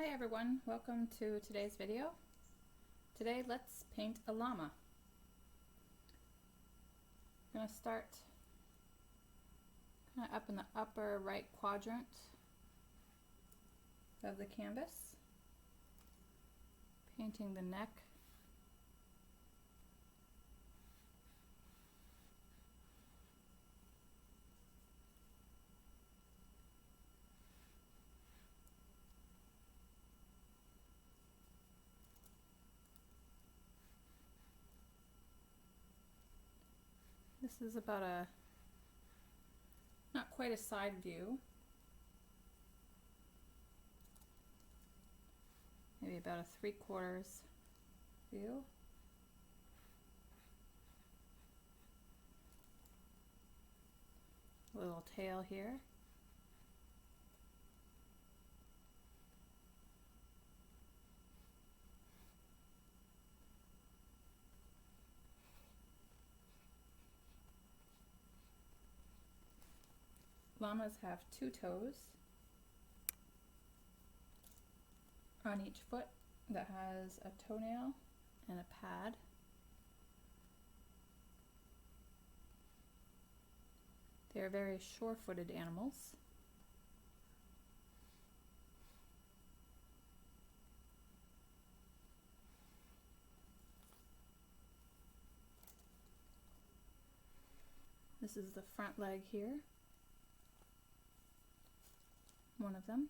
Hi everyone, welcome to today's video. Today let's paint a llama. I'm going to start kind of up in the upper right quadrant of the canvas, painting the neck. This is about not quite a side view, maybe about a 3/4 view. A little tail here. Llamas have 2 toes on each foot that has a toenail and a pad. They are very sure-footed animals. This is the front leg here. One of them.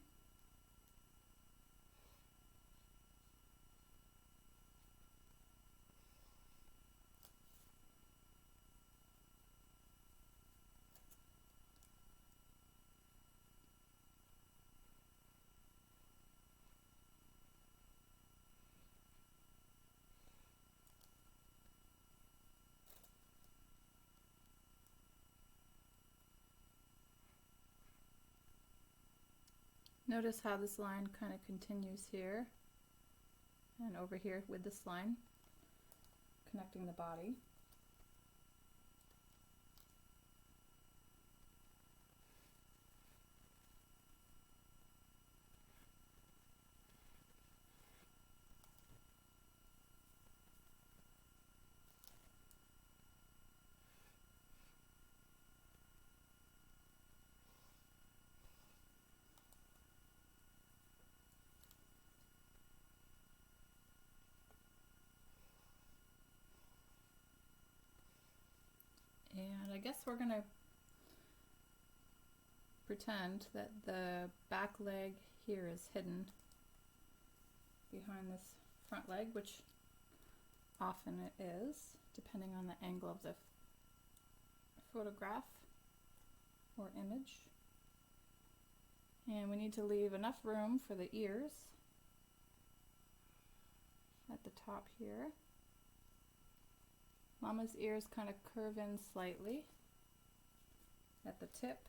Notice how this line kind of continues here and over here with this line connecting the body. And I guess we're going to pretend that the back leg here is hidden behind this front leg, which often it is, depending on the angle of the photograph or image. And we need to leave enough room for the ears at the top here. Llama's ears kind of curve in slightly at the tip.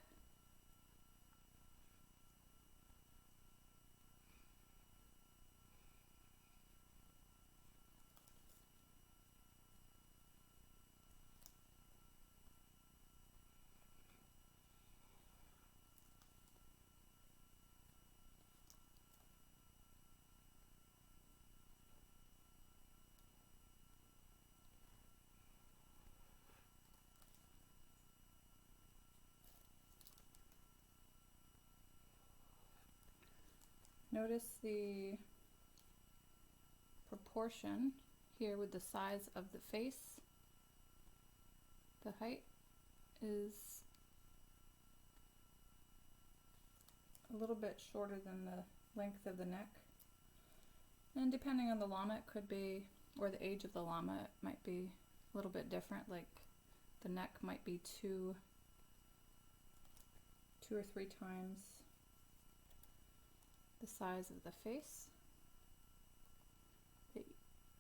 Notice the proportion here with the size of the face. The height is a little bit shorter than the length of the neck. And depending on the llama, it could be, or the age of the llama, it might be a little bit different. Like the neck might be two or three times the size of the face. The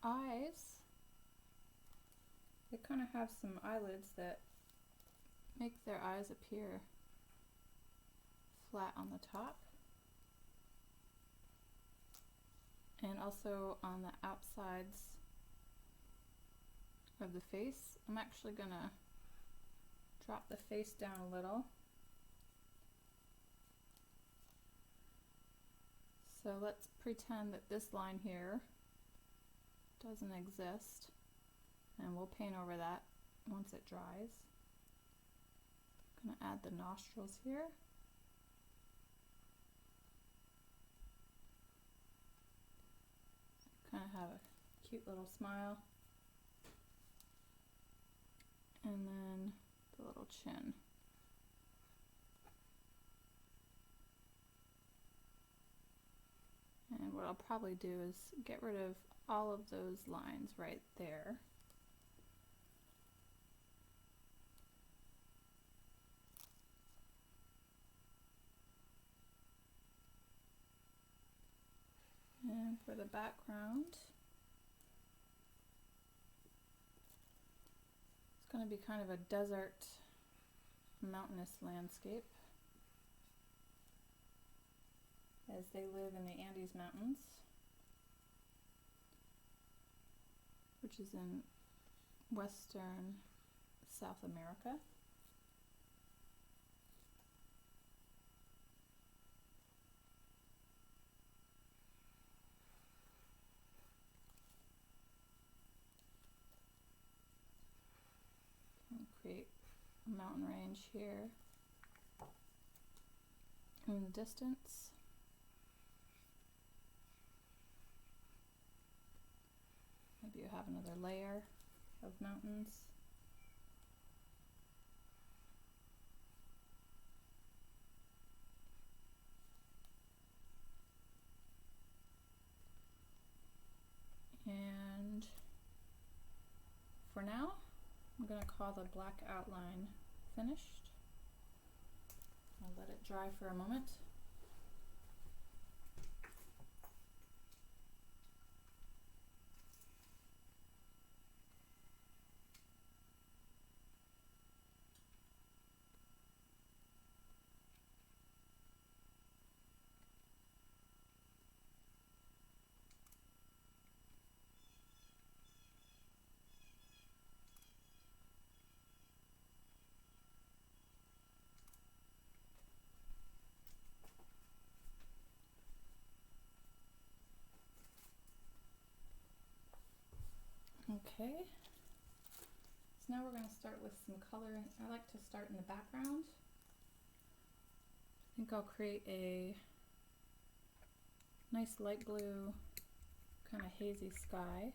eyes, they kind of have some eyelids that make their eyes appear flat on the top. And also on the outsides of the face. I'm actually gonna drop the face down a little So let's pretend that this line here doesn't exist, and we'll paint over that once it dries. I'm going to add the nostrils here. Kind of have a cute little smile. And then the little chin. And what I'll probably do is get rid of all of those lines right there. And for the background, it's going to be kind of a desert, mountainous landscape, as they live in the Andes Mountains, which is in western South America. And create a mountain range here in the distance. Maybe you have another layer of mountains. And for now, I'm going to call the black outline finished. I'll let it dry for a moment. Okay, so now we're going to start with some color. I like to start in the background. I think I'll create a nice light blue, kind of hazy sky.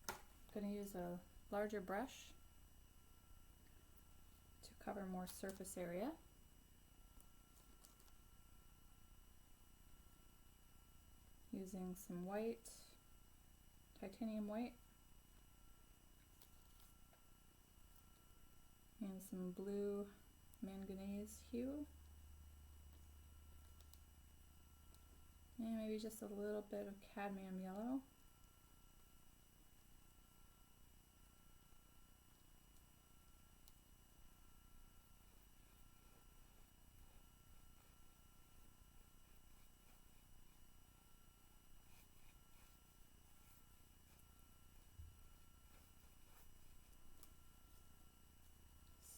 I'm going to use a larger brush to cover more surface area. Using some white, titanium white, and some blue manganese hue, and maybe just a little bit of cadmium yellow.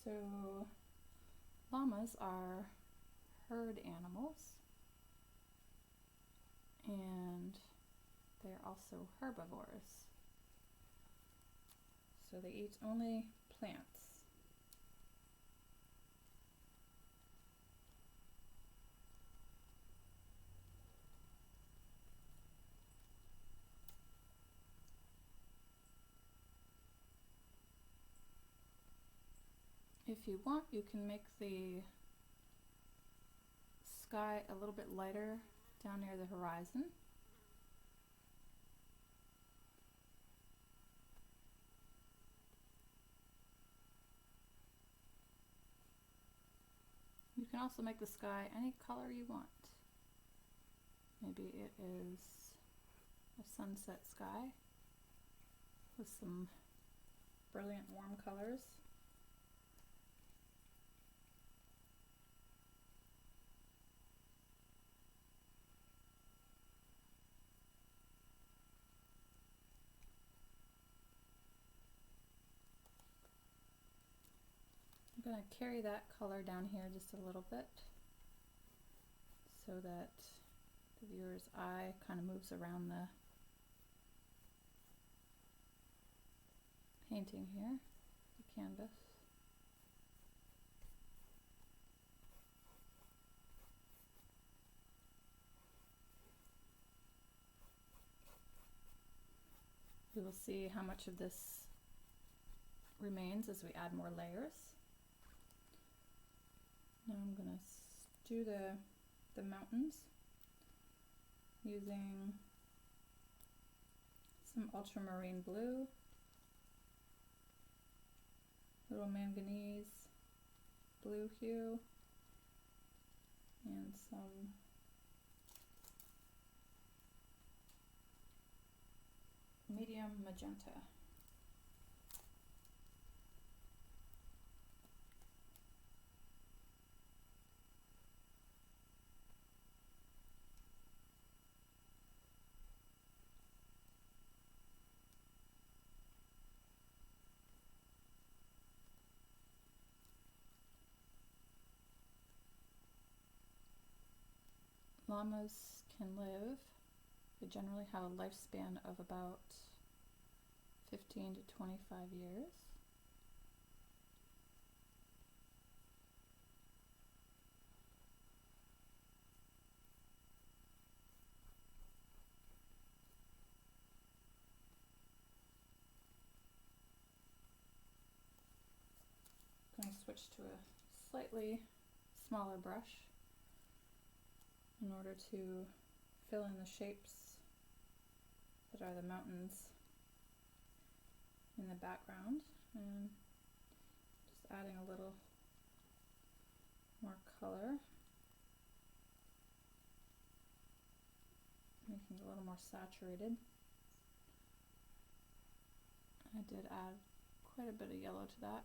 So llamas are herd animals, and they're also herbivores. So they eat only plants. If you want, you can make the sky a little bit lighter down near the horizon. You can also make the sky any color you want. Maybe it is a sunset sky with some brilliant warm colors. I'm going to carry that color down here just a little bit so that the viewer's eye kind of moves around the painting here, the canvas. We will see how much of this remains as we add more layers. Now I'm going to do the mountains using some ultramarine blue, little manganese blue hue, and some medium magenta. Llamas can live, they generally have a lifespan of about 15 to 25 years. I'm going to switch to a slightly smaller brush in order to fill in the shapes that are the mountains in the background, and just adding a little more color, making it a little more saturated. I did add quite a bit of yellow to that.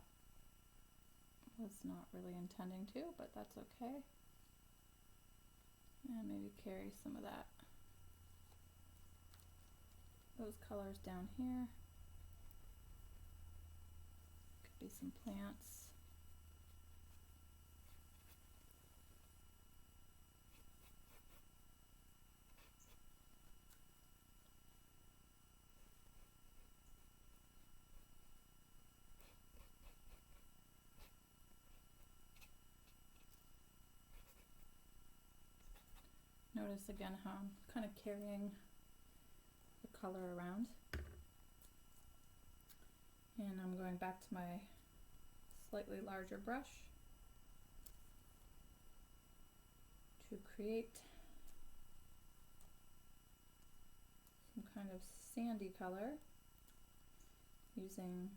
Was not really intending to, but that's okay. And maybe carry some of those colors down here. Could be some plants. Notice again how I'm kind of carrying the color around. And I'm going back to my slightly larger brush to create some kind of sandy color using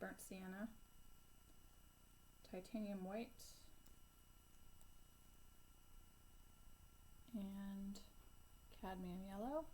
burnt sienna, titanium white, and cadmium yellow.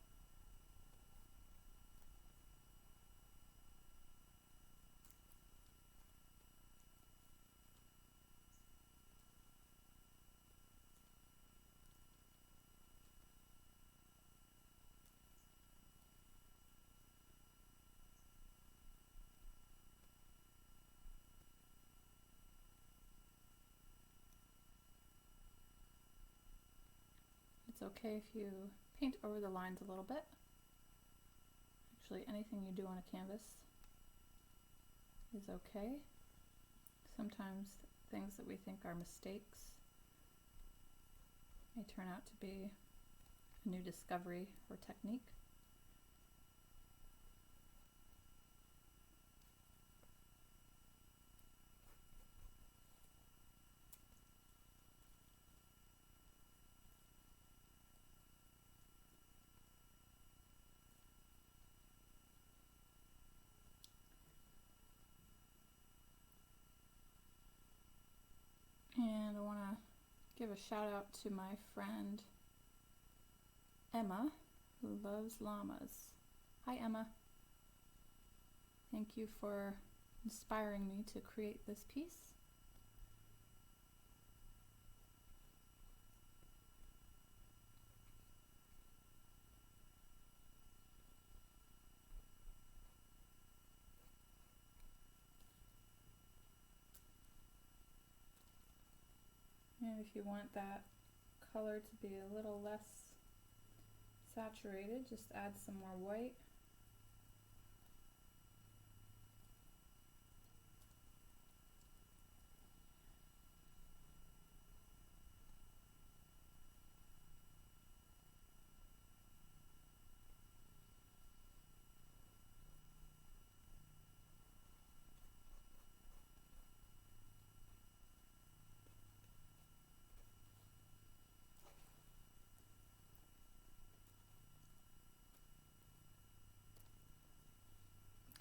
It's okay if you paint over the lines a little bit. Actually, anything you do on a canvas is okay. Sometimes things that we think are mistakes may turn out to be a new discovery or technique. And I want to give a shout out to my friend Emma, who loves llamas. Hi Emma. Thank you for inspiring me to create this piece. And if you want that color to be a little less saturated, just add some more white.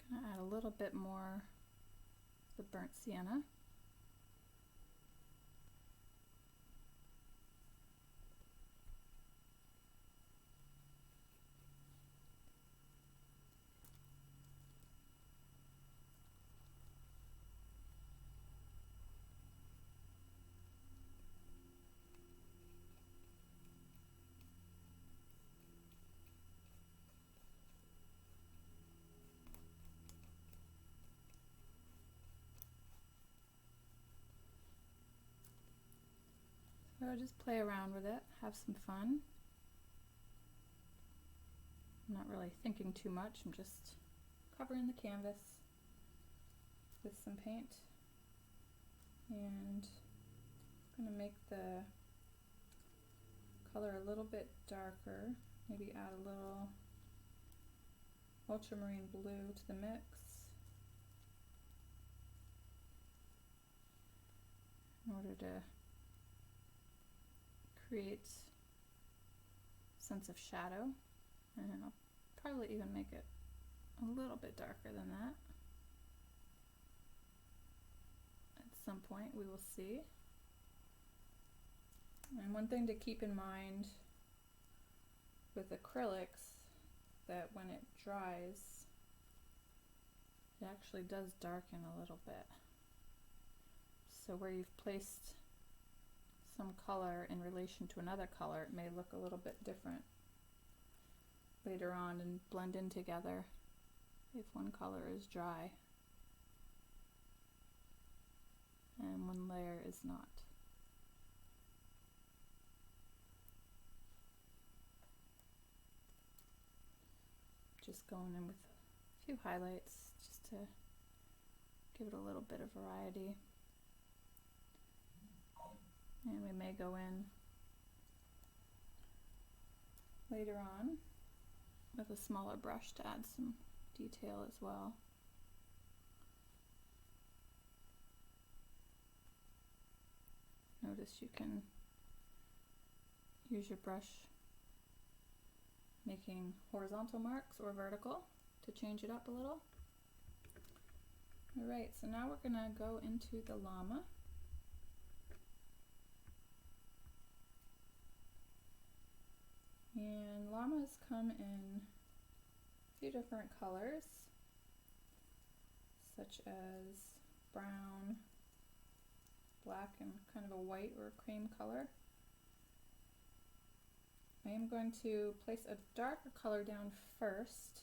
I'm gonna add a little bit more the burnt sienna. So just play around with it, have some fun. I'm not really thinking too much, I'm just covering the canvas with some paint, and I'm going to make the color a little bit darker, maybe add a little ultramarine blue to the mix. In order to create a sense of shadow, and I'll probably even make it a little bit darker than that. At some point we will see. And one thing to keep in mind with acrylics, that when it dries, it actually does darken a little bit. So where you've placed some color in relation to another color, it may look a little bit different later on and blend in together if one color is dry and one layer is not. Just going in with a few highlights just to give it a little bit of variety. And we may go in later on with a smaller brush to add some detail as well. Notice you can use your brush making horizontal marks or vertical to change it up a little. Alright, so now we're going to go into the llama. And llamas come in a few different colors, such as brown, black, and kind of a white or a cream color. I am going to place a darker color down first,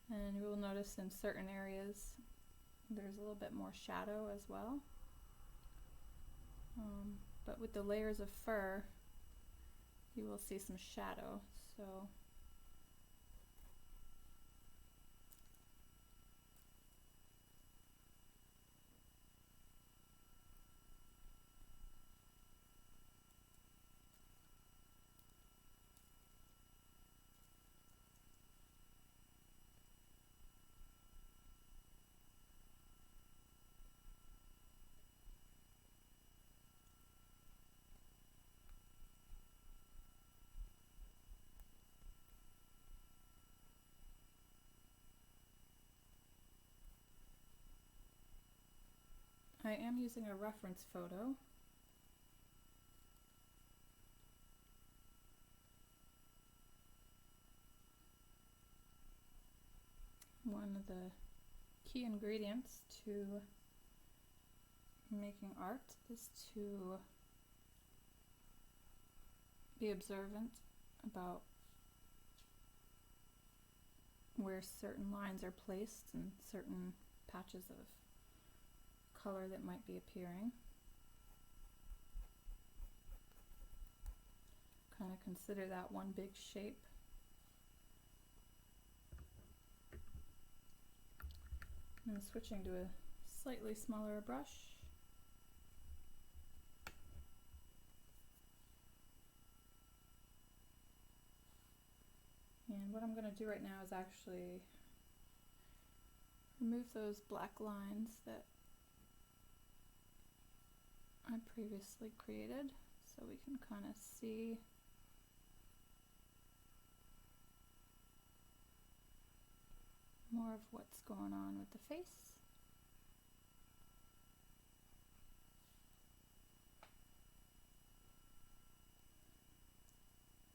and you will notice in certain areas there's a little bit more shadow as well. But with the layers of fur, you will see some shadow. So I am using a reference photo. One of the key ingredients to making art is to be observant about where certain lines are placed and certain patches of color that might be appearing. kind of consider that one big shape. And I'm switching to a slightly smaller brush. And what I'm going to do right now is actually remove those black lines that I previously created so we can kind of see more of what's going on with the face.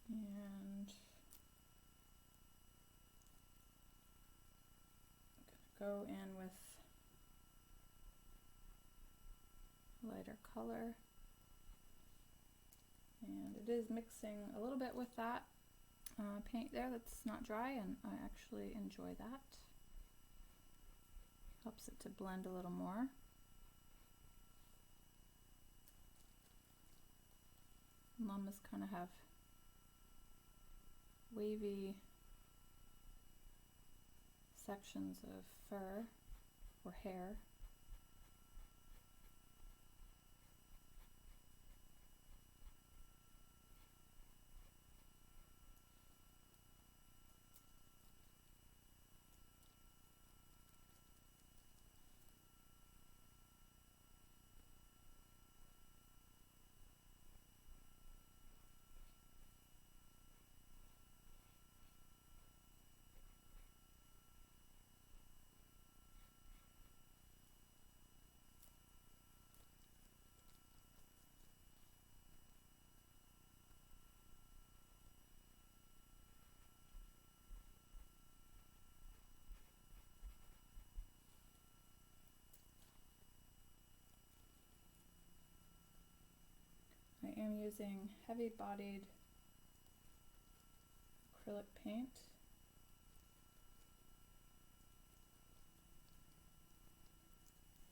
And I'm going to go in with lighter color, and it is mixing a little bit with that paint there that's not dry, and I actually enjoy that. Helps it to blend a little more. Llamas kind of have wavy sections of fur or hair. I am using heavy-bodied acrylic paint.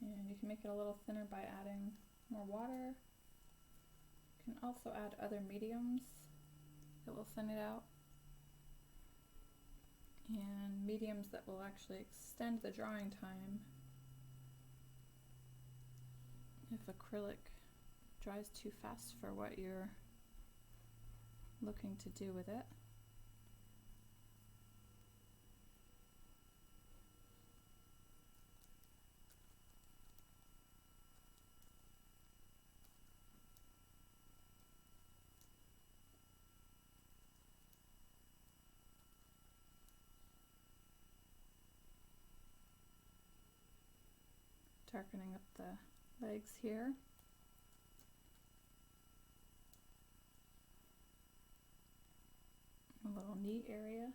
And you can make it a little thinner by adding more water. You can also add other mediums that will thin it out, and mediums that will actually extend the drying time if acrylic dries too fast for what you're looking to do with it. Darkening up the legs here. A little knee area.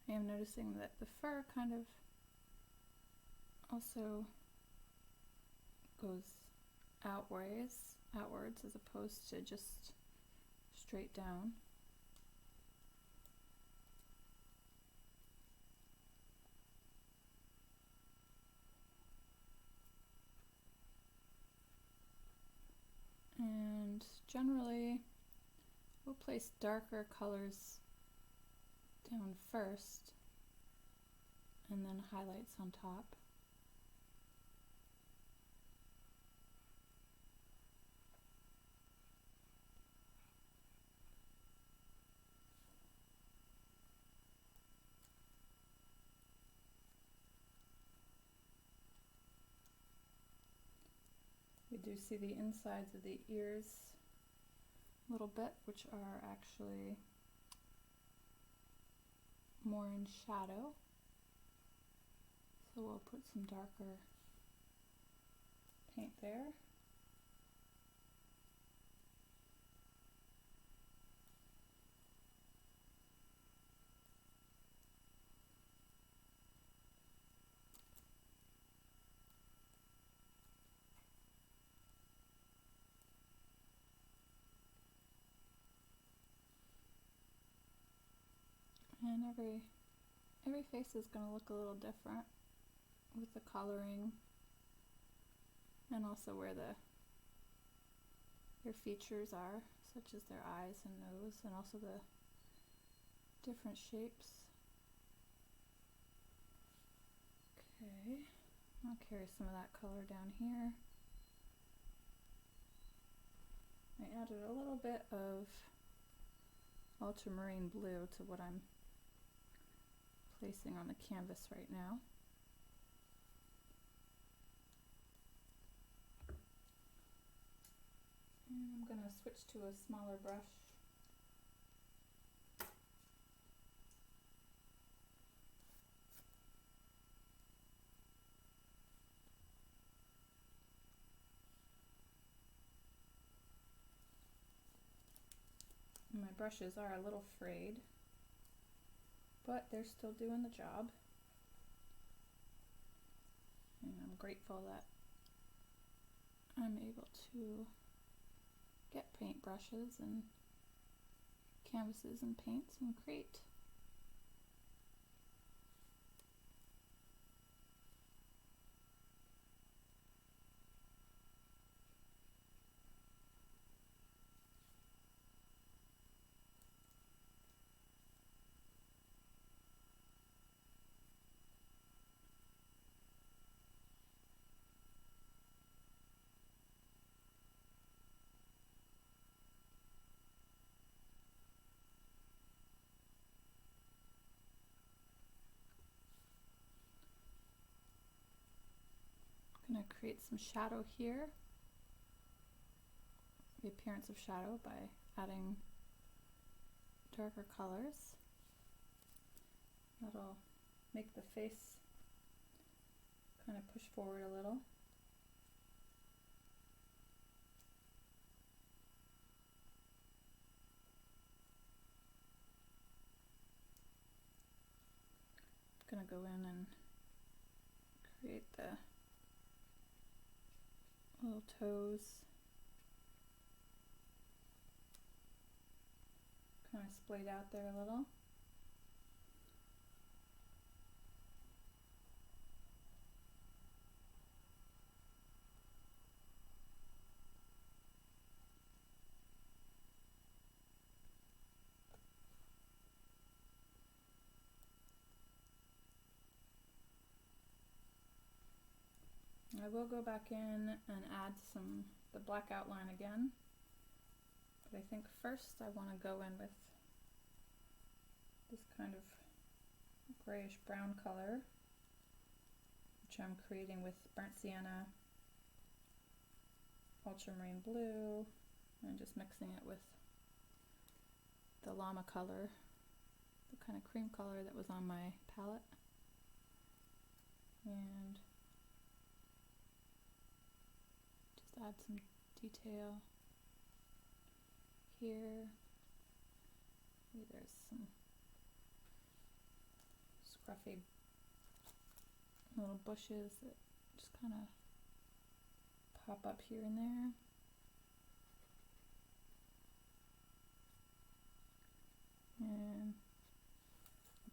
I am noticing that the fur kind of also goes outwards as opposed to just straight down. And generally we'll place darker colors down first and then highlights on top. We do see the insides of the ears a little bit, which are actually more in shadow. So we'll put some darker paint there. And every face is going to look a little different with the coloring, and also where their features are, such as their eyes and nose, and also the different shapes. Okay, I'll carry some of that color down here. I added a little bit of ultramarine blue to what I'm placing on the canvas right now. And I'm going to switch to a smaller brush. And my brushes are a little frayed, but they're still doing the job. And I'm grateful that I'm able to get paint brushes and canvases and paints and create. I'm going to create some shadow here, the appearance of shadow by adding darker colors. That'll make the face kind of push forward a little. I'm going to go in and create the little toes, kind of splayed out there a little. I will go back in and add the black outline again, but I think first I want to go in with this kind of grayish brown color, which I'm creating with burnt sienna, ultramarine blue, and just mixing it with the llama color, the kind of cream color that was on my palette. And just add some detail here. Maybe there's some scruffy little bushes that just kind of pop up here and there. And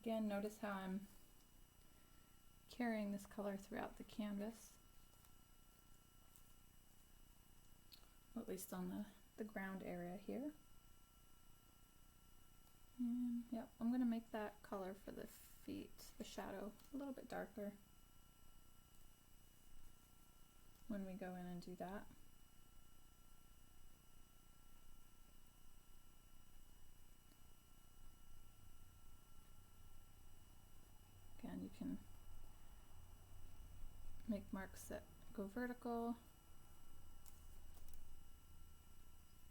again, notice how I'm carrying this color throughout the canvas, at least on the ground area here. And yep, I'm going to make that color for the feet, the shadow, a little bit darker when we go in and do that. Again, you can make marks that go vertical,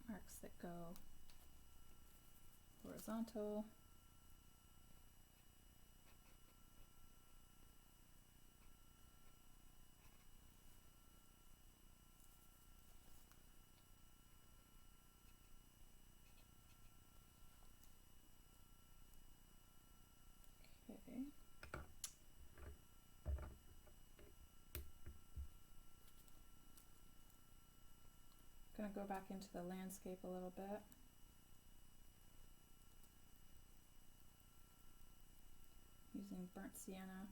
marks that go horizontal. go back into the landscape a little bit. Using burnt sienna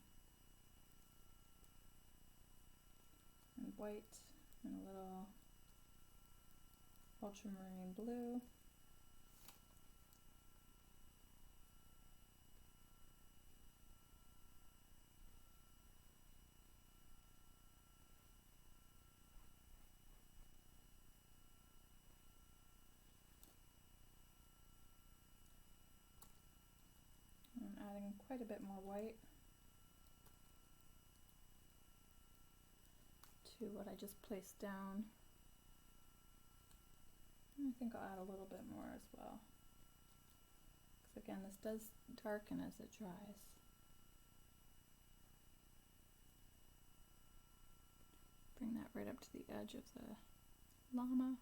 and white and a little ultramarine blue. And adding quite a bit more white to what I just placed down. And I think I'll add a little bit more as well, because again, this does darken as it dries. Bring that right up to the edge of the llama.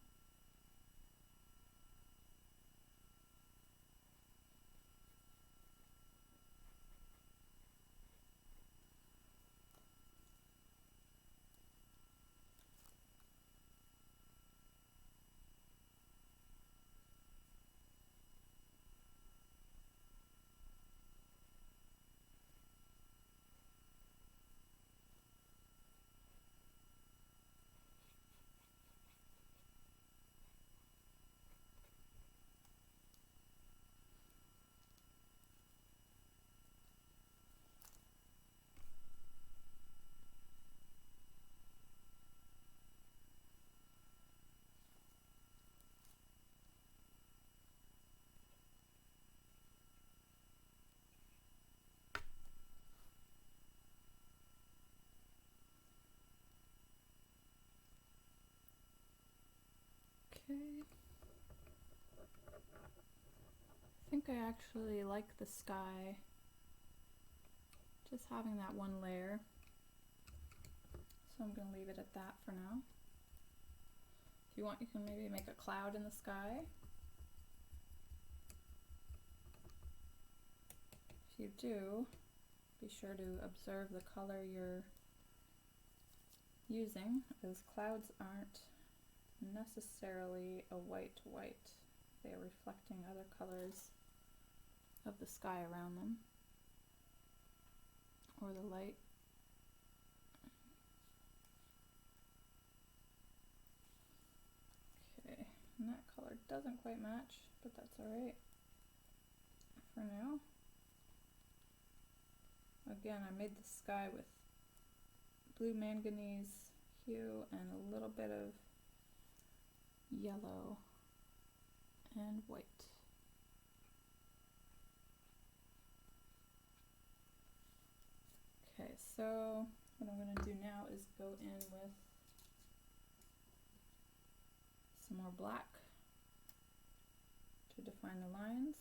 Okay. I think I actually like the sky, just having that one layer. So I'm going to leave it at that for now. If you want, you can maybe make a cloud in the sky. If you do, be sure to observe the color you're using, because clouds aren't necessarily a white. They are reflecting other colors of the sky around them, or the light. Okay, and that color doesn't quite match, but that's alright for now. Again, I made the sky with blue manganese hue and a little bit of yellow and white. Okay, so what I'm going to do now is go in with some more black to define the lines.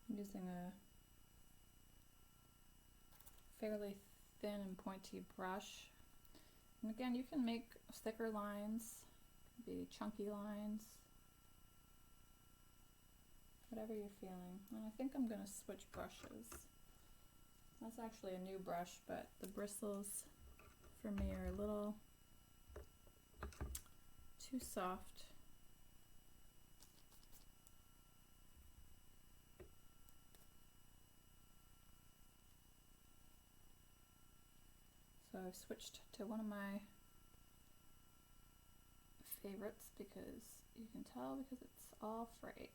I'm using a fairly thin and pointy brush. And again, you can make thicker lines, maybe chunky lines, whatever you're feeling. And I think I'm going to switch brushes. That's actually a new brush, but the bristles for me are a little too soft. So I've switched to one of my favorites, because you can tell, because it's all frayed.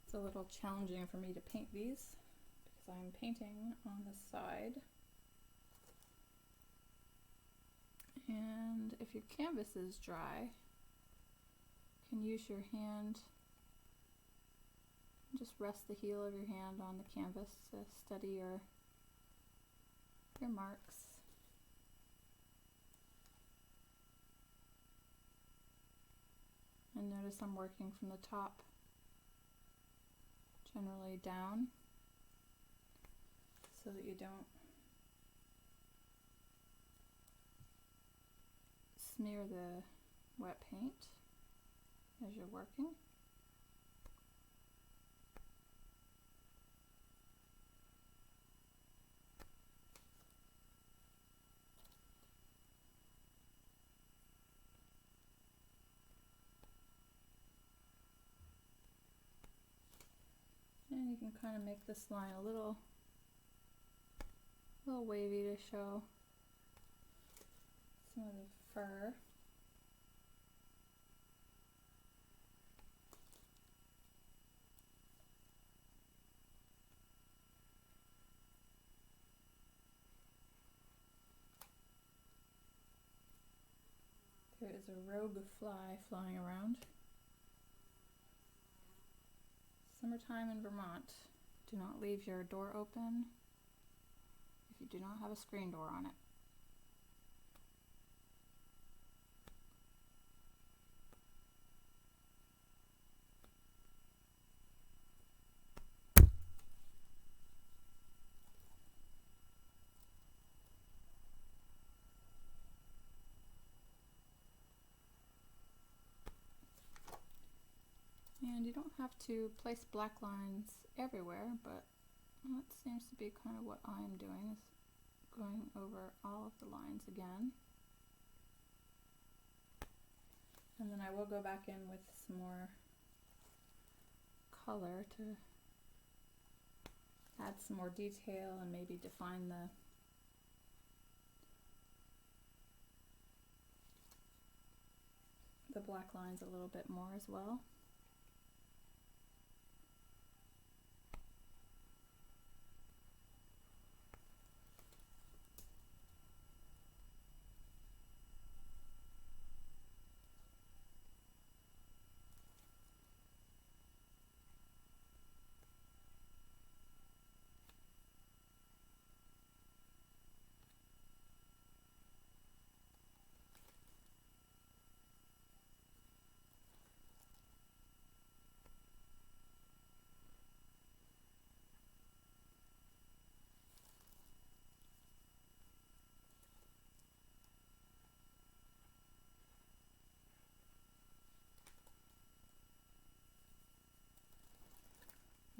It's a little challenging for me to paint these, because I'm painting on the side. And if your canvas is dry, you can use your hand, just rest the heel of your hand on the canvas to steady your marks. And notice I'm working from the top, generally down, so that you don't smear the wet paint as you're working. can kind of make this line a little wavy to show some of the fur. There is a rogue fly flying around. Summertime in Vermont. Do not leave your door open if you do not have a screen door on it. And you don't have to place black lines everywhere, but that seems to be kind of what I'm doing, is going over all of the lines again. And then I will go back in with some more color to add some more detail and maybe define the black lines a little bit more as well.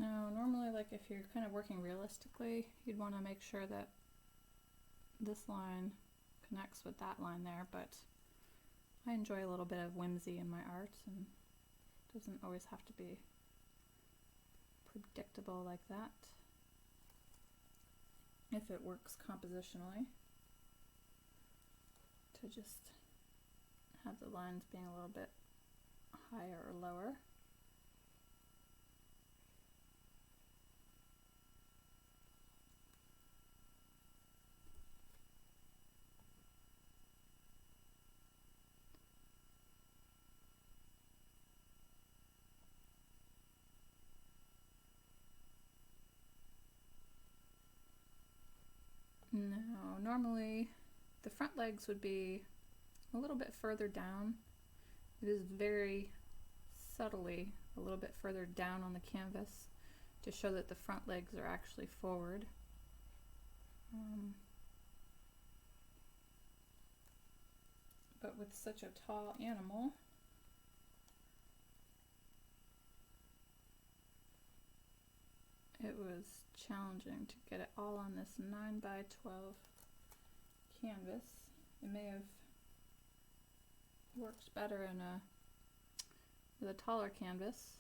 Now, normally, like if you're kind of working realistically, you'd want to make sure that this line connects with that line there, but I enjoy a little bit of whimsy in my art, and it doesn't always have to be predictable like that if it works compositionally, to just have the lines being a little bit higher or lower. Now, normally the front legs would be a little bit further down. It is very subtly a little bit further down on the canvas to show that the front legs are actually forward. But with such a tall animal, it was challenging to get it all on this 9 by 12 canvas. It may have worked better in with a taller canvas,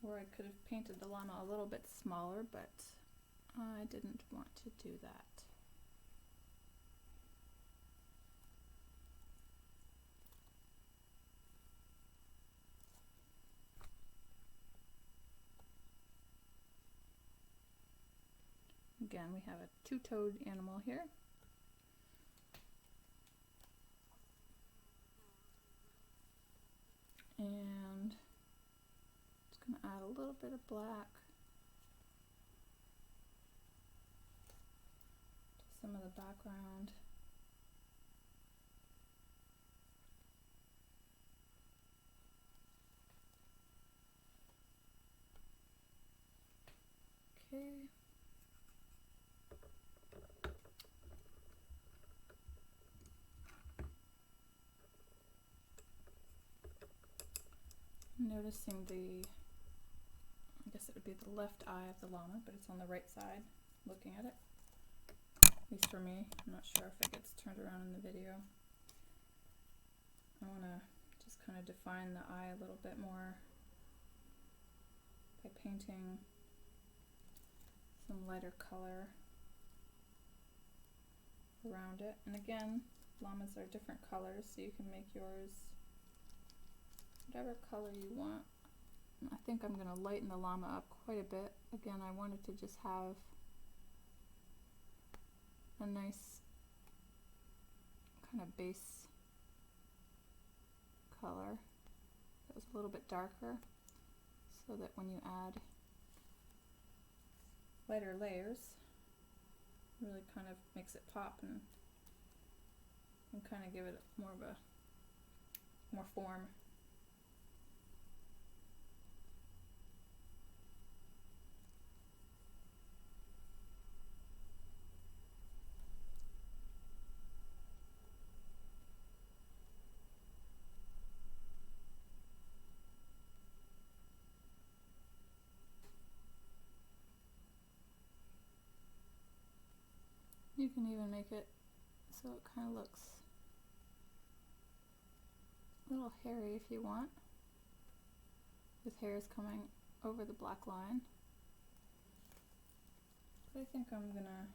or I could have painted the llama a little bit smaller, but I didn't want to do that. Again, we have a two-toed animal here. And just going to add a little bit of black to some of the background. Okay. Noticing I guess it would be the left eye of the llama, but it's on the right side, looking at it. At least for me. I'm not sure if it gets turned around in the video. I want to just kind of define the eye a little bit more by painting some lighter color around it. And again, llamas are different colors, so you can make yours whatever color you want. And I think I'm going to lighten the llama up quite a bit. Again, I wanted to just have a nice kind of base color that was a little bit darker, so that when you add lighter layers, it really kind of makes it pop and kind of give it more of a more form. You can even make it so it kind of looks a little hairy if you want, with hairs coming over the black line. But I think I'm gonna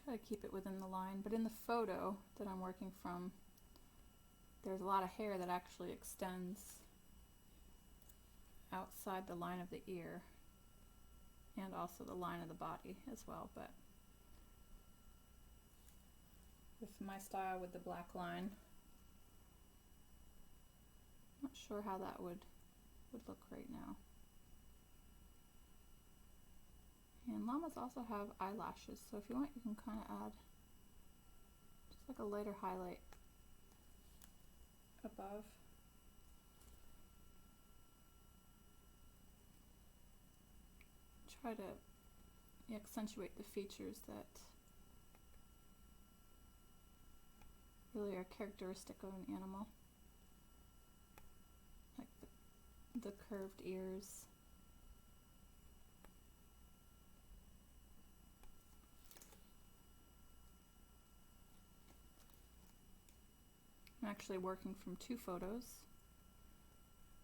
try to keep it within the line. But in the photo that I'm working from, there's a lot of hair that actually extends outside the line of the ear and also the line of the body as well. But with my style with the black line, not sure how that would look right now. And llamas also have eyelashes, so if you want, you can kind of add just like a lighter highlight above. Try to accentuate the features that really are characteristic of an animal, like the curved ears. I'm actually working from two photos,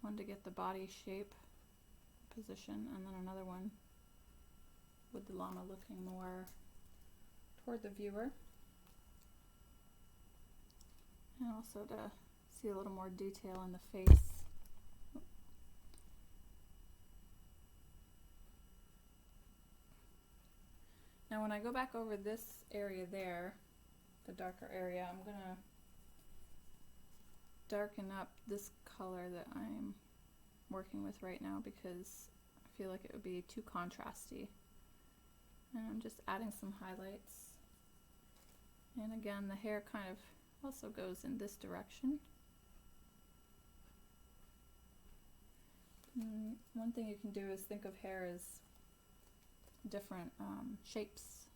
one to get the body shape position, and then another one with the llama looking more toward the viewer, and also to see a little more detail in the face. Now when I go back over this area there, the darker area, I'm gonna darken up this color that I'm working with right now because I feel like it would be too contrasty. And I'm just adding some highlights. And again, the hair kind of also goes in this direction. And one thing you can do is think of hair as different shapes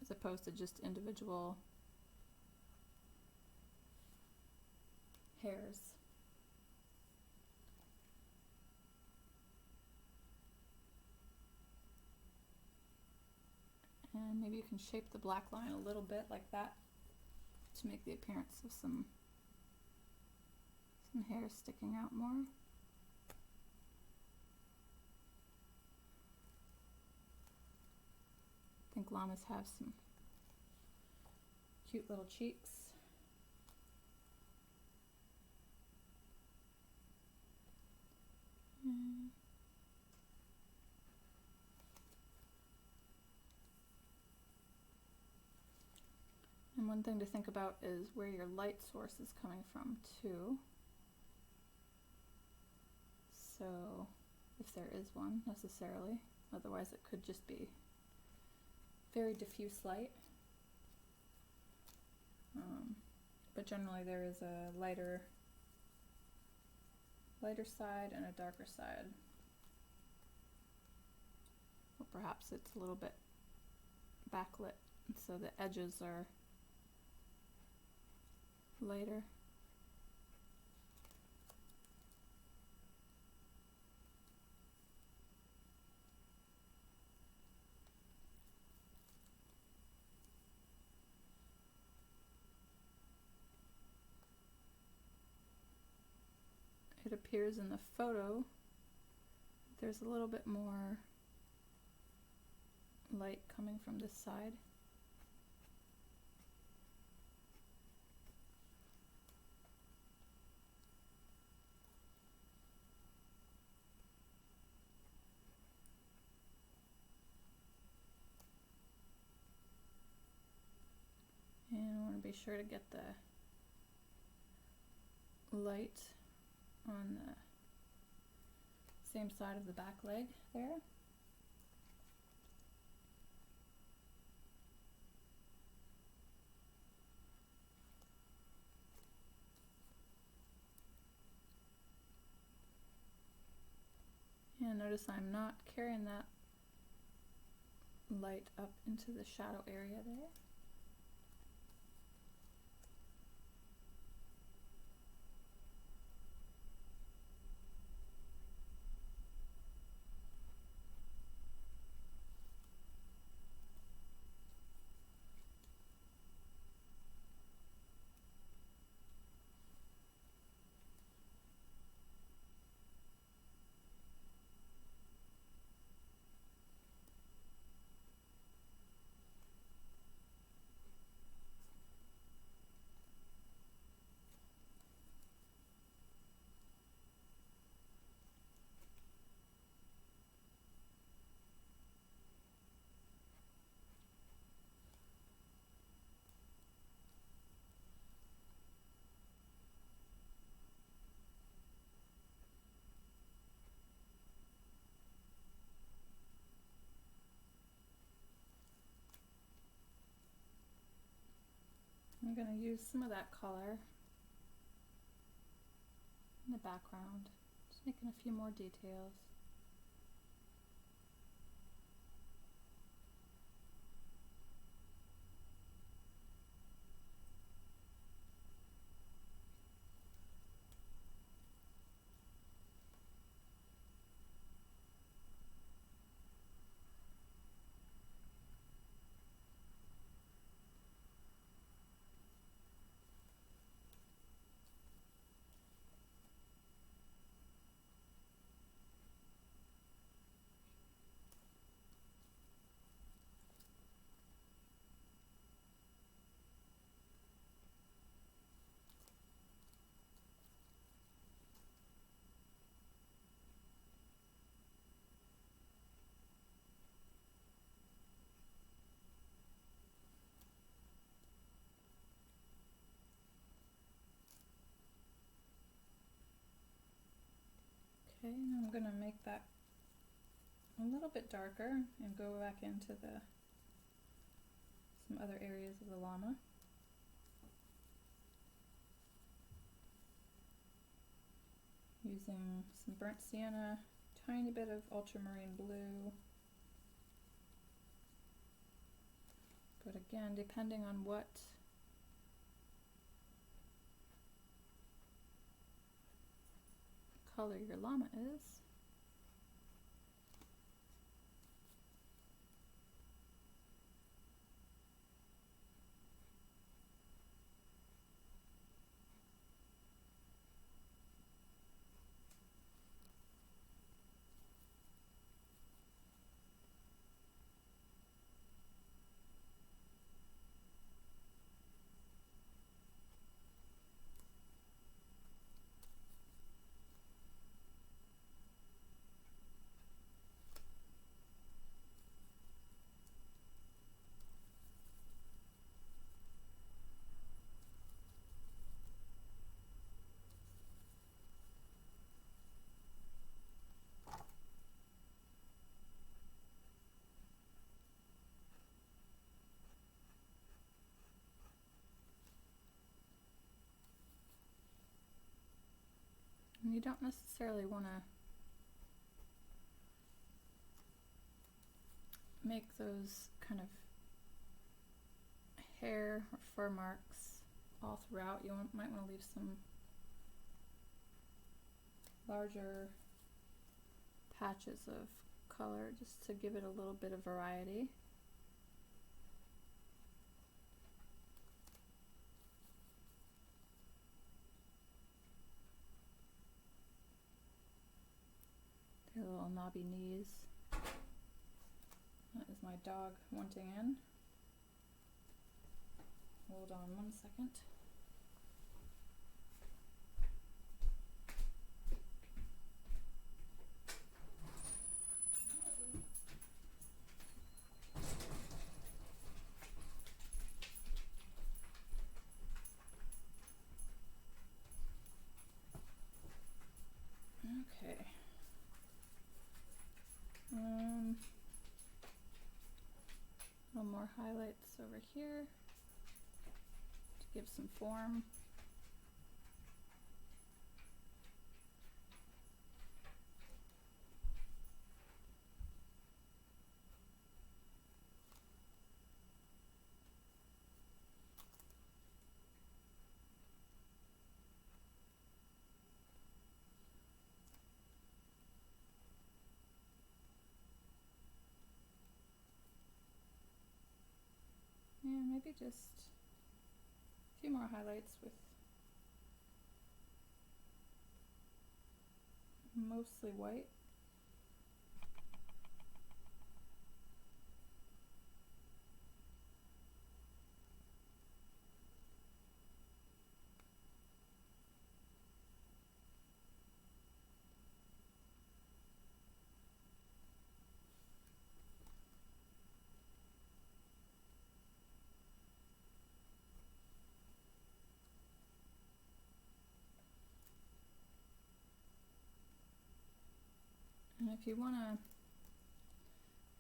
as opposed to just individual hairs. And maybe you can shape the black line a little bit like that to make the appearance of some hair sticking out more. I think llamas have some cute little cheeks. And one thing to think about is where your light source is coming from too. So if there is one necessarily, otherwise it could just be very diffuse light. But generally there is a lighter side and a darker side. Or perhaps it's a little bit backlit, so the edges are lighter. appears in the photo, there's a little bit more light coming from this side. And I want to be sure to get the light on the same side of the back leg there. And notice I'm not carrying that light up into the shadow area there. I'm going to use some of that color in the background, just making a few more details. Okay, now I'm going to make that a little bit darker and go back into some other areas of the llama. Using some burnt sienna, tiny bit of ultramarine blue. But again, depending on what color your llama is, and you don't necessarily want to make those kind of hair or fur marks all throughout. You might want to leave some larger patches of color just to give it a little bit of variety. knobby knees. That is my dog wanting in. Hold on 1 second. Okay. A little more highlights over here to give some form. Yeah, maybe just a few more highlights with mostly white. And if you want to,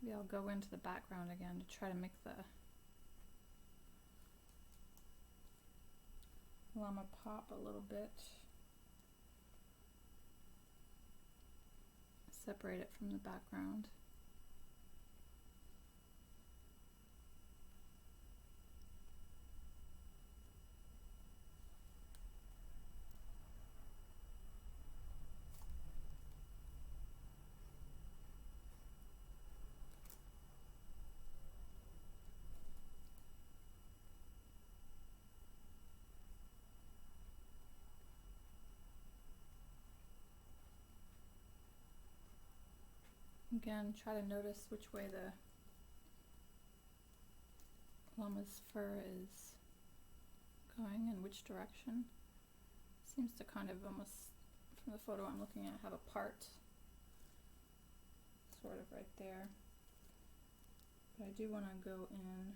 maybe I'll go into the background again to try to make the llama pop a little bit. Separate it from the background. Again, try to notice which way the llama's fur is going and which direction. Seems to kind of almost, from the photo I'm looking at, have a part sort of right there. But I do want to go in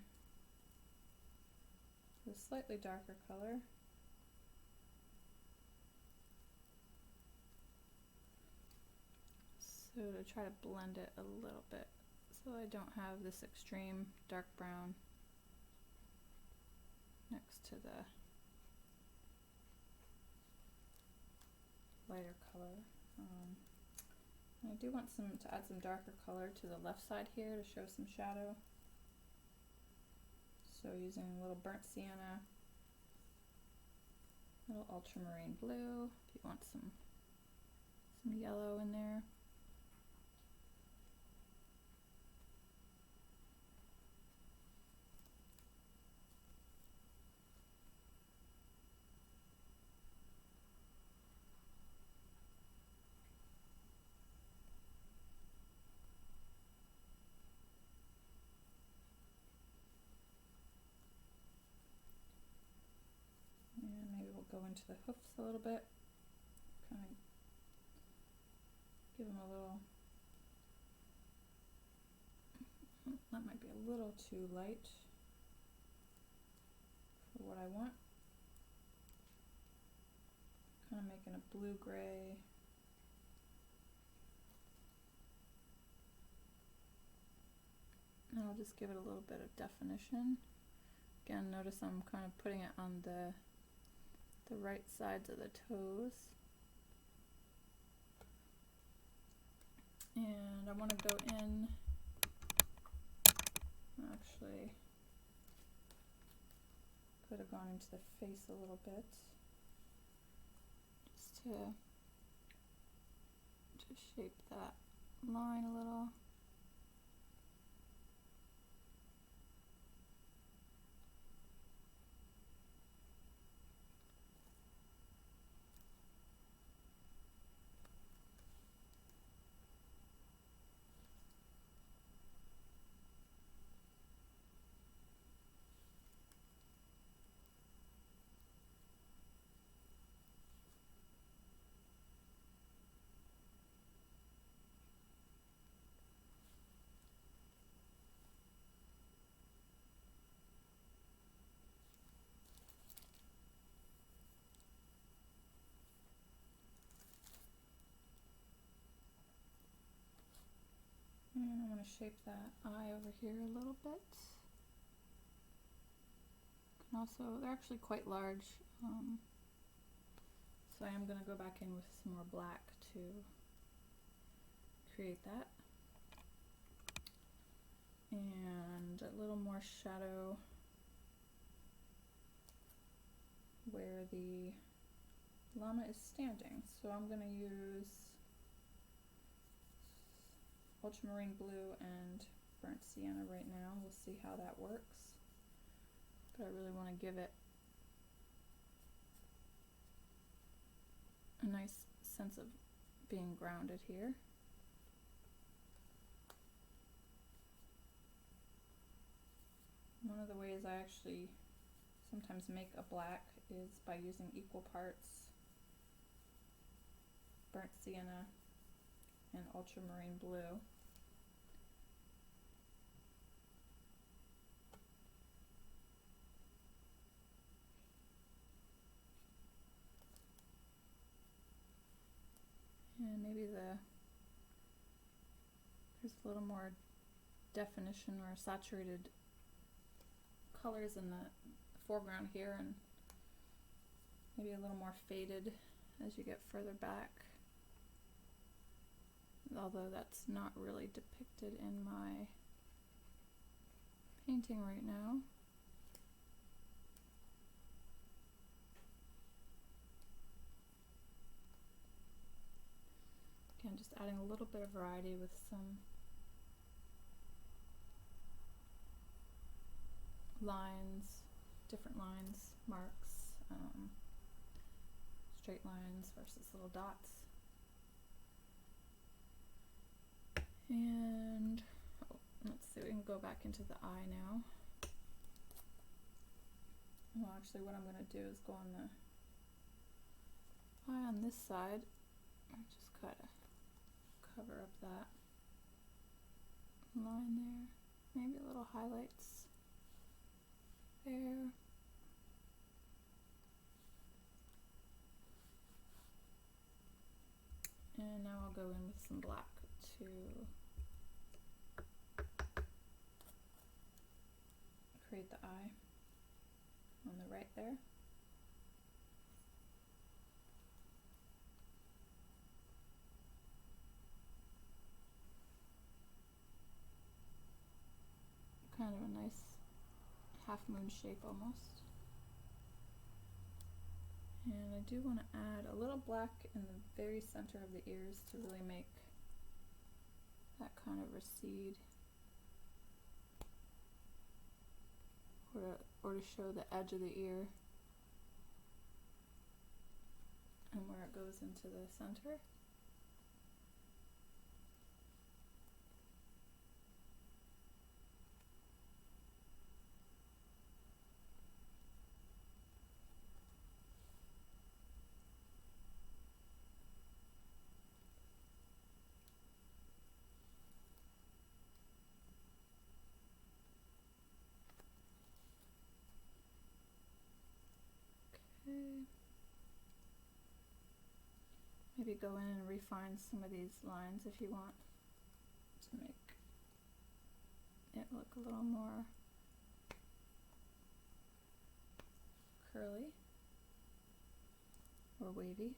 with a slightly darker color. So to try to blend it a little bit so I don't have this extreme dark brown next to the lighter color. And I do want to add some darker color to the left side here to show some shadow. So using a little burnt sienna, a little ultramarine blue, if you want some yellow in there. Go into the hoofs a little bit, kind of give them a little, that might be a little too light for what I want. Kind of making a blue-gray. And I'll just give it a little bit of definition. Again, notice I'm kind of putting it on the right sides of the toes. And I want to go in, actually could have gone into the face a little bit, just to shape that line a little. to shape that eye over here a little bit. And also, they're actually quite large, so I am going to go back in with some more black to create that. And a little more shadow where the llama is standing. So I'm going to use ultramarine blue and burnt sienna right now. We'll see how that works. But I really want to give it a nice sense of being grounded here. One of the ways I actually sometimes make a black is by using equal parts burnt sienna and ultramarine blue. And maybe there's a little more definition or saturated colors in the foreground here, and maybe a little more faded as you get further back, although that's not really depicted in my painting right now. Again, just adding a little bit of variety with some lines, different lines, marks, straight lines versus little dots. And let's see, we can go back into the eye now. Well, actually what I'm going to do is go on the eye on this side and just kind of cover up that line there. Maybe a little highlights there. And now I'll go in with some black to create the eye on the right there. Kind of a nice half moon shape almost. And I do want to add a little black in the very center of the ears to really make that kind of recede, or to show the edge of the ear and where it goes into the center. Maybe go in and refine some of these lines if you want to make it look a little more curly or wavy.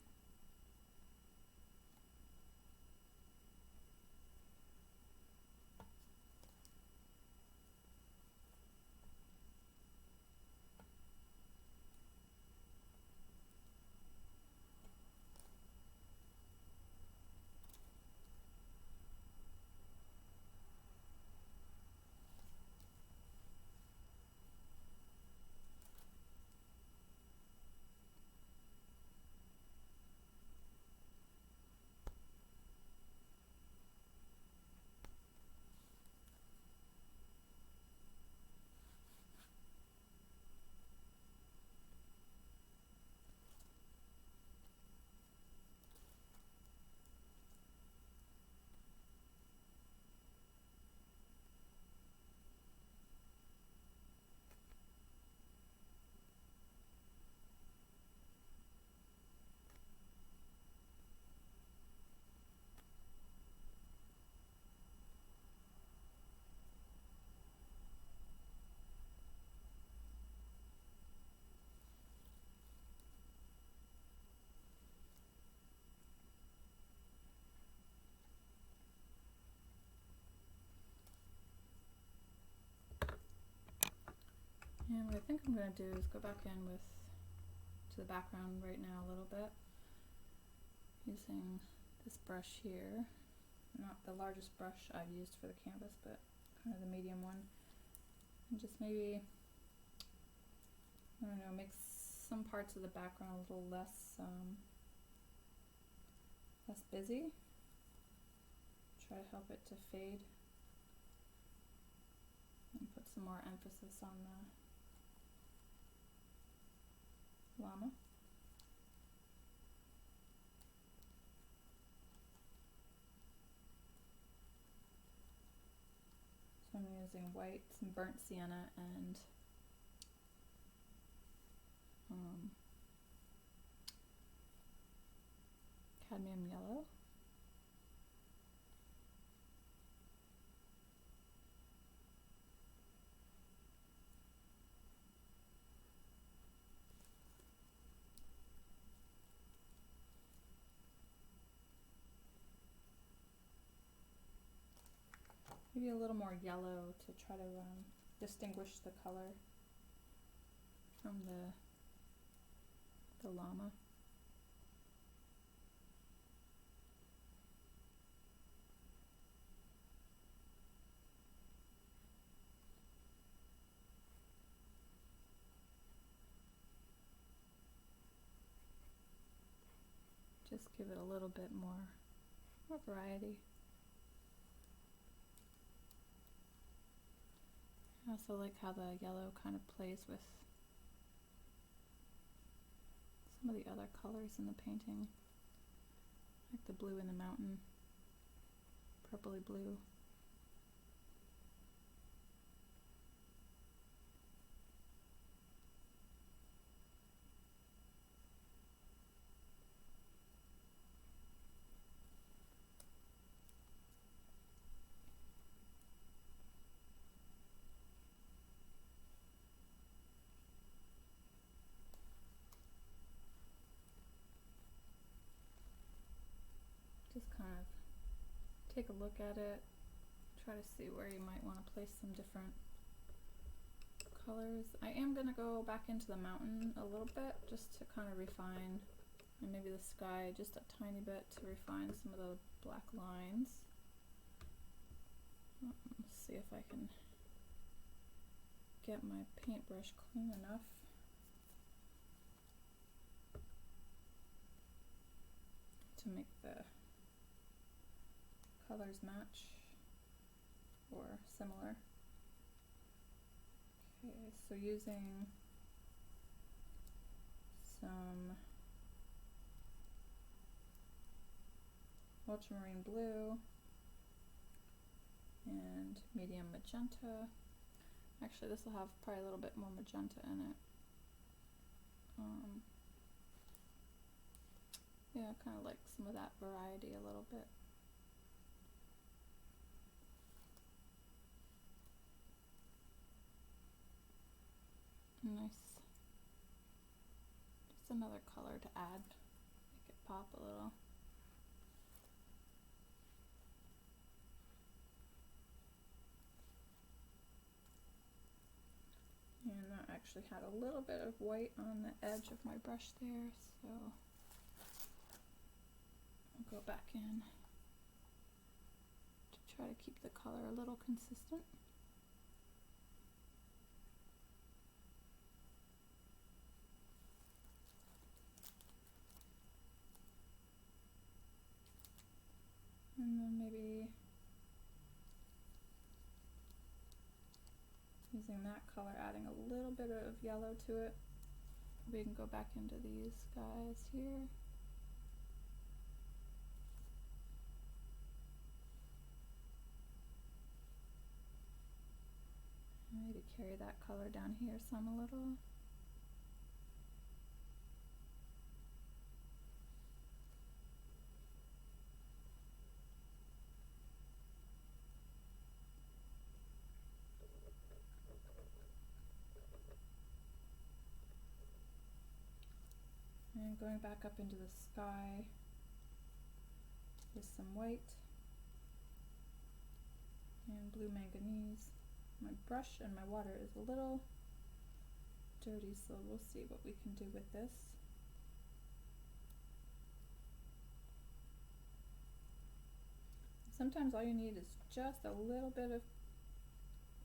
And what I think I'm going to do is go back in with to the background right now a little bit, using this brush here, not the largest brush I've used for the canvas, but kind of the medium one, and just maybe, I don't know, make some parts of the background a little less less busy. Try to help it to fade and put some more emphasis on the llama. So I'm using white, some burnt sienna, and cadmium yellow. Maybe a little more yellow to try to distinguish the color from the llama. Just give it a little bit more variety. I also like how the yellow kind of plays with some of the other colors in the painting, like the blue in the mountain, purpley blue. Just kind of take a look at it, try to see where you might want to place some different colors. I am going to go back into the mountain a little bit just to kind of refine, and maybe the sky just a tiny bit to refine some of the black lines. Let's see if I can get my paintbrush clean enough. To make the colors match or similar. Okay, so using some ultramarine blue and medium magenta. Actually, this will have probably a little bit more magenta in it. Yeah, kind of like some of that variety a little bit. Nice. Just another color to add, make it pop a little. And that actually had a little bit of white on the edge of my brush there, so I'll go back in to try to keep the color a little consistent. And then maybe using that color, adding a little bit of yellow to it. We can go back into these guys here. Maybe carry that color down here some a little. And going back up into the sky with some white and blue manganese. My brush and my water is a little dirty, so we'll see what we can do with this. Sometimes all you need is just a little bit of,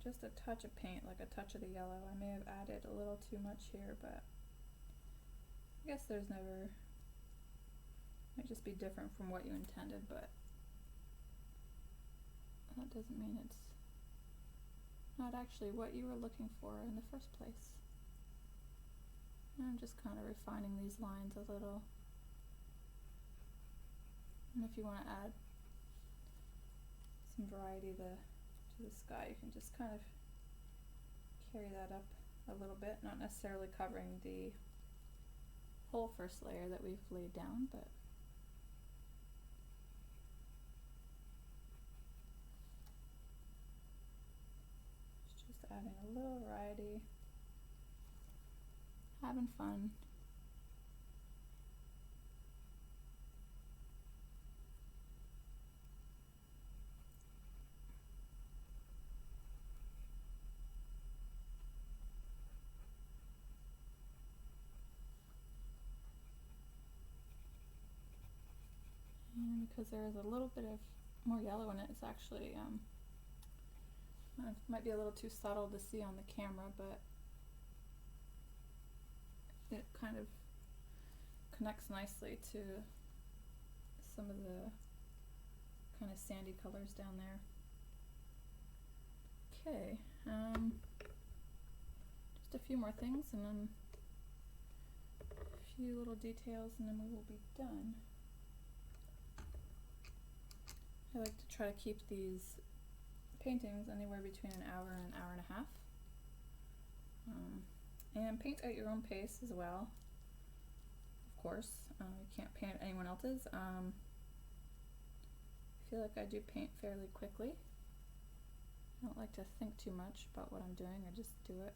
just a touch of paint, like a touch of the yellow. I may have added a little too much here, but I guess there's never, might just be different from what you intended, but that doesn't mean it's not actually what you were looking for in the first place. And I'm just kind of refining these lines a little. And if you want to add some variety to the sky, you can just kind of carry that up a little bit, not necessarily covering the whole first layer that we've laid down, but just adding a little variety, having fun. And because there is a little bit of more yellow in it, it's actually might be a little too subtle to see on the camera, but it kind of connects nicely to some of the kind of sandy colors down there. Okay, just a few more things and then a few little details and then we will be done. I like to try to keep these paintings anywhere between an hour and an hour and a half. And paint at your own pace as well, of course. You can't paint at anyone else's. I feel like I do paint fairly quickly. I don't like to think too much about what I'm doing, I just do it.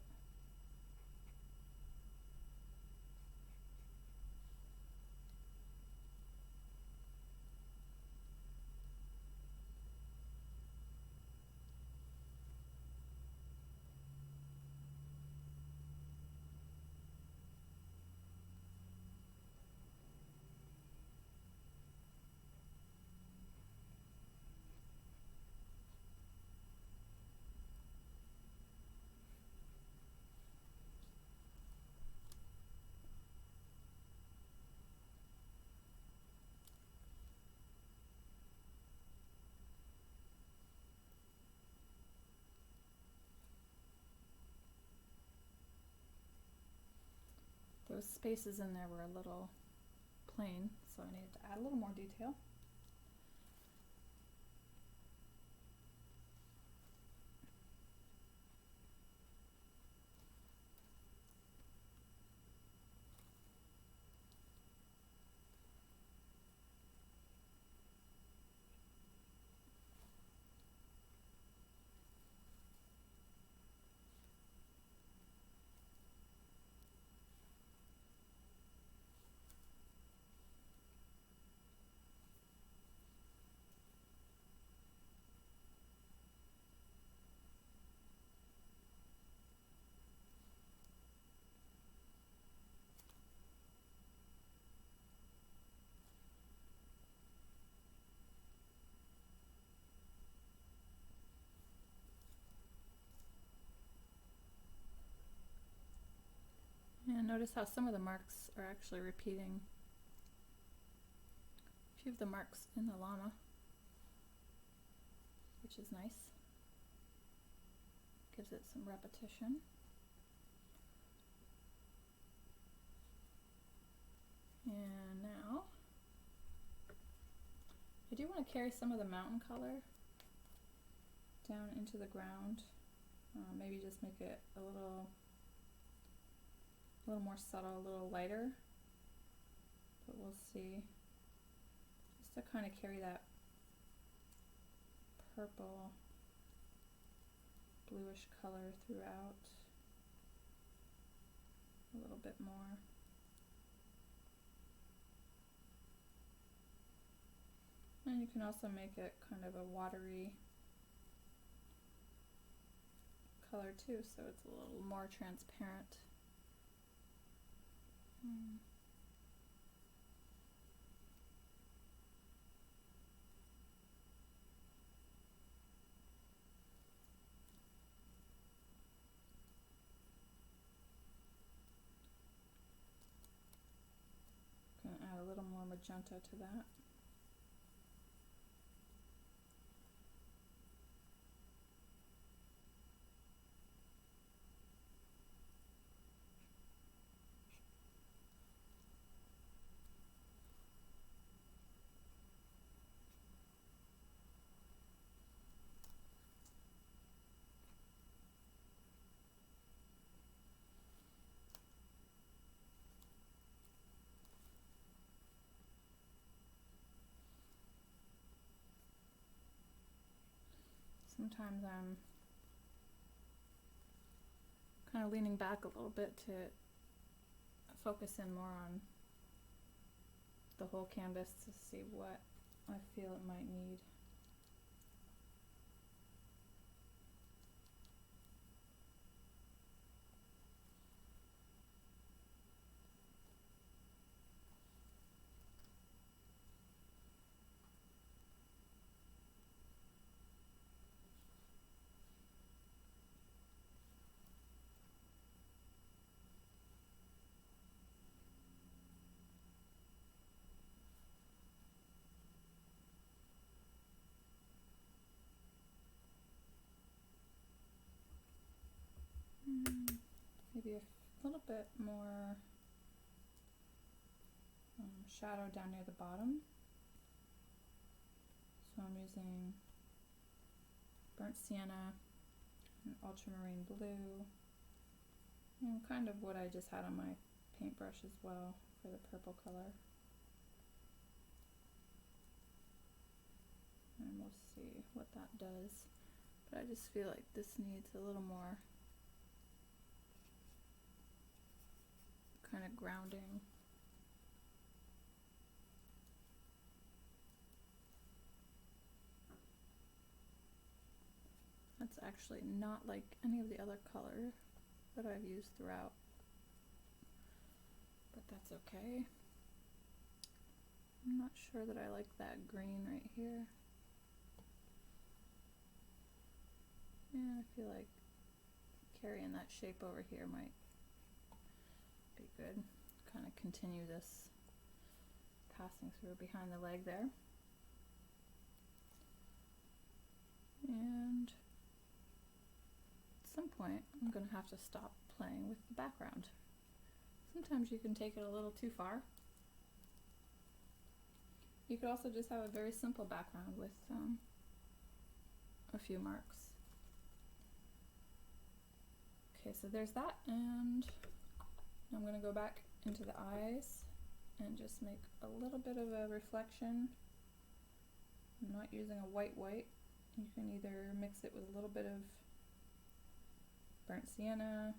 Those spaces in there were a little plain, so I needed to add a little more detail. And notice how some of the marks are actually repeating. A few of the marks in the llama, which is nice. Gives it some repetition. And now, I do want to carry some of the mountain color down into the ground. Maybe just make it a little more subtle, a little lighter, but we'll see. Just to kind of carry that purple, bluish color throughout a little bit more. And you can also make it kind of a watery color too, so it's a little more transparent. magenta to that. Sometimes I'm kind of leaning back a little bit to focus in more on the whole canvas to see what I feel it might need. Maybe a little bit more shadow down near the bottom. So I'm using burnt sienna and ultramarine blue, and kind of what I just had on my paintbrush as well for the purple color. And we'll see what that does. But I just feel like this needs a little more kind of grounding. That's actually not like any of the other color that I've used throughout, but that's okay. I'm not sure that I like that green right here. Yeah, I feel like carrying that shape over here might be good. Kind of continue this passing through behind the leg there. And at some point I'm going to have to stop playing with the background. Sometimes you can take it a little too far. You could also just have a very simple background with a few marks. Okay, so there's that, and I'm going to go back into the eyes and just make a little bit of a reflection. I'm not using a white. You can either mix it with a little bit of burnt sienna,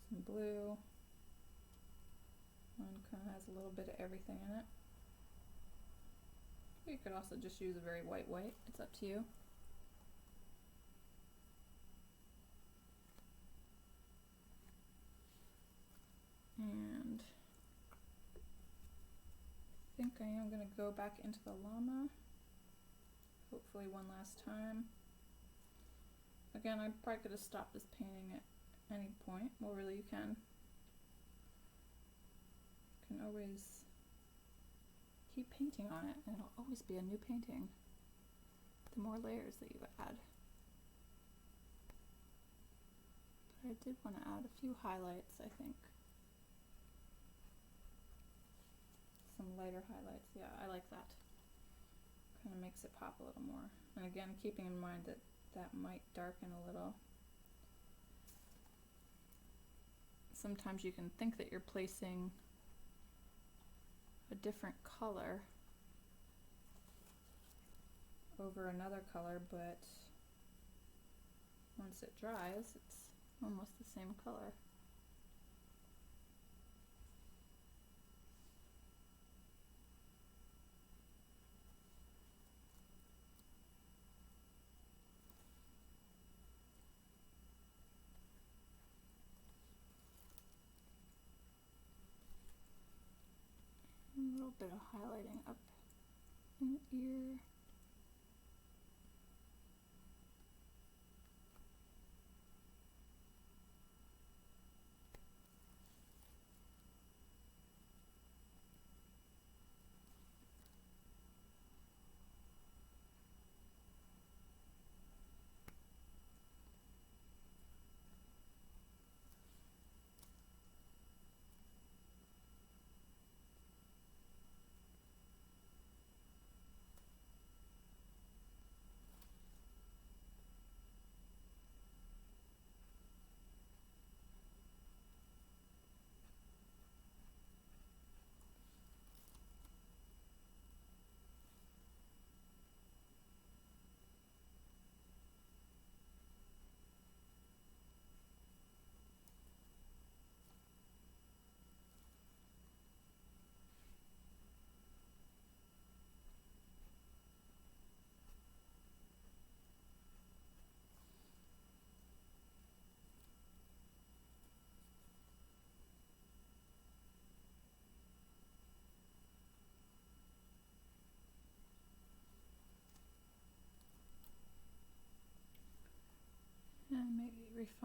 some blue. One kind of has a little bit of everything in it. You could also just use a very white. It's up to you. And I think I am going to go back into the llama, hopefully one last time. Again, I probably could have stopped this painting at any point. Well, really, you can always keep painting on it, and it'll always be a new painting the more layers that you add. But I did want to add a few highlights, I think. Some lighter highlights, yeah, I like that. Kind of makes it pop a little more. And again, keeping in mind that that might darken a little. Sometimes you can think that you're placing a different color over another color, but once it dries, it's almost the same color. A little bit of highlighting up in the ear.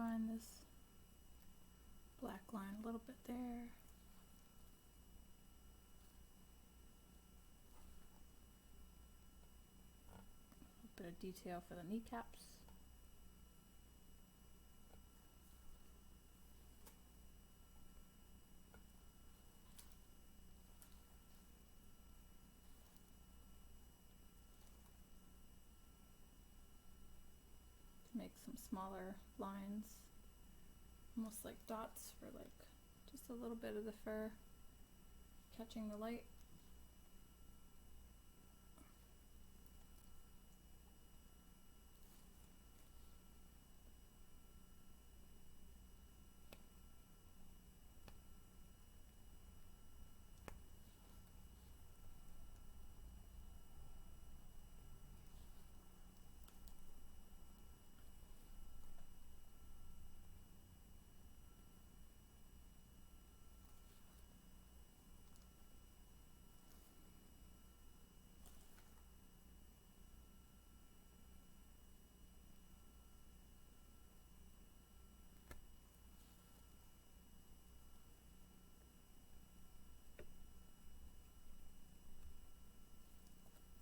refine this black line a little bit there. A bit of detail for the kneecaps. Make some smaller lines, almost like dots for like just a little bit of the fur catching the light.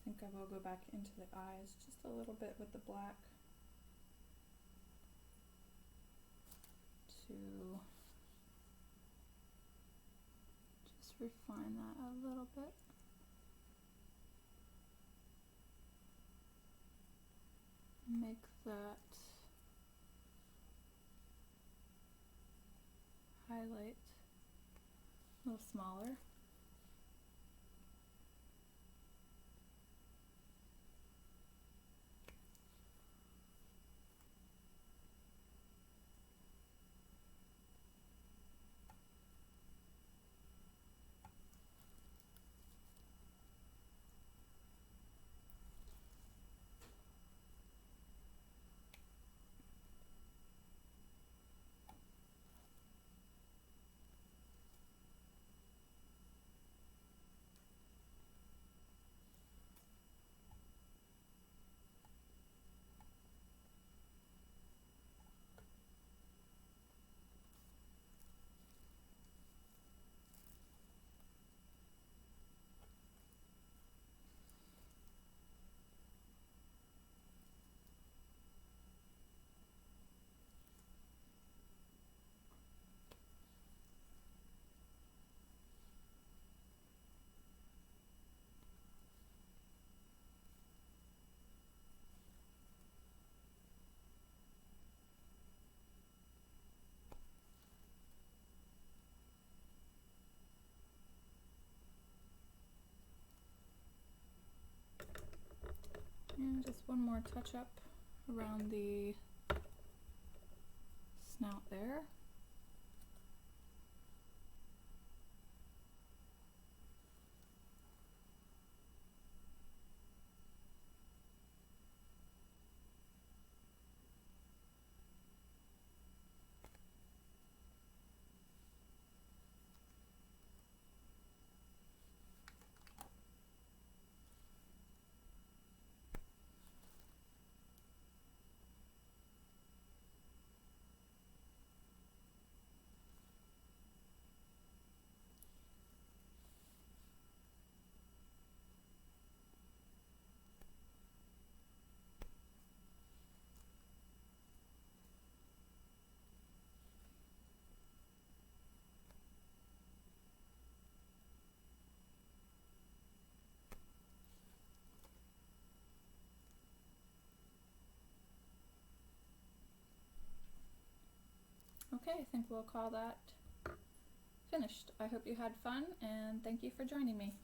I think I will go back into the eyes just a little bit with the black to just refine that a little bit. Make that highlight a little smaller. And just one more touch up around the snout there. Okay, I think we'll call that finished. I hope you had fun, and thank you for joining me.